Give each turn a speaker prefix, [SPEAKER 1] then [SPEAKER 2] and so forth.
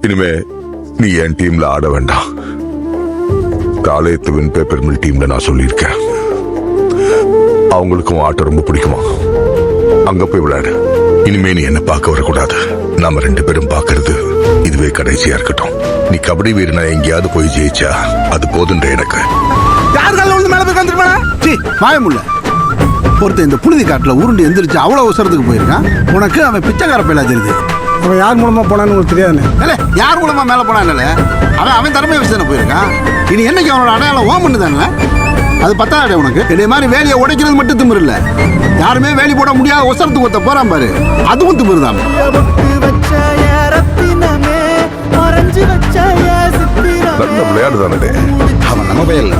[SPEAKER 1] இனிமே நீ என் டீம்ல ஆட வேண்டாம். காலேத்து வின் பேப்பர் மில் டீம்ல நான் சொல்லியிருக்கேன். அவங்களுக்கும் ஆட்டம் ரொம்ப பிடிக்குமா, அங்க போய் விளையாடு. இனிமே நீ என்ன பார்க்க வரக்கூடாது. நாம 2 பேரும் பார்க்கறது இதுவே கடைசியா இருக்கட்டும். நீ கபடி வீரனா எங்கேயாவது போய் ஜெயிச்சா அது போதுன்ற எனக்கு.
[SPEAKER 2] மாயமுள்ள ஒருத்தன் இந்த புழுதி காட்டுல உருண்டு எந்திரிச்சு அவ்வளவு அவசரத்துக்கு போயிருக்கான். உனக்கு அவன் பிச்சைக்கார பையலா தெரியுது.
[SPEAKER 3] அவன் யார் மூலமா போனான்னு உங்களுக்கு தெரியாதுண்ணே.
[SPEAKER 2] யார் மூலமா மேல போனான்ல, அவன் திறமையை வச்சு தானே போயிருக்கான். இனி என்னைக்கு அவனோட அடையாளம் ஓமன்னு தானே. அது பத்தாடே உனக்கு. இதே மாதிரி வேலையை உடைக்கிறது மட்டும் திமிரு இல்ல, யாருமே வேலி போட முடியாத அவசரத்துக்கு ஒருத்த போறான் பாரு, அதுவும் திமிரு தான்.
[SPEAKER 1] நல்ல விளையாடு தானே
[SPEAKER 2] அவன் நம்ம பையன் இல்ல.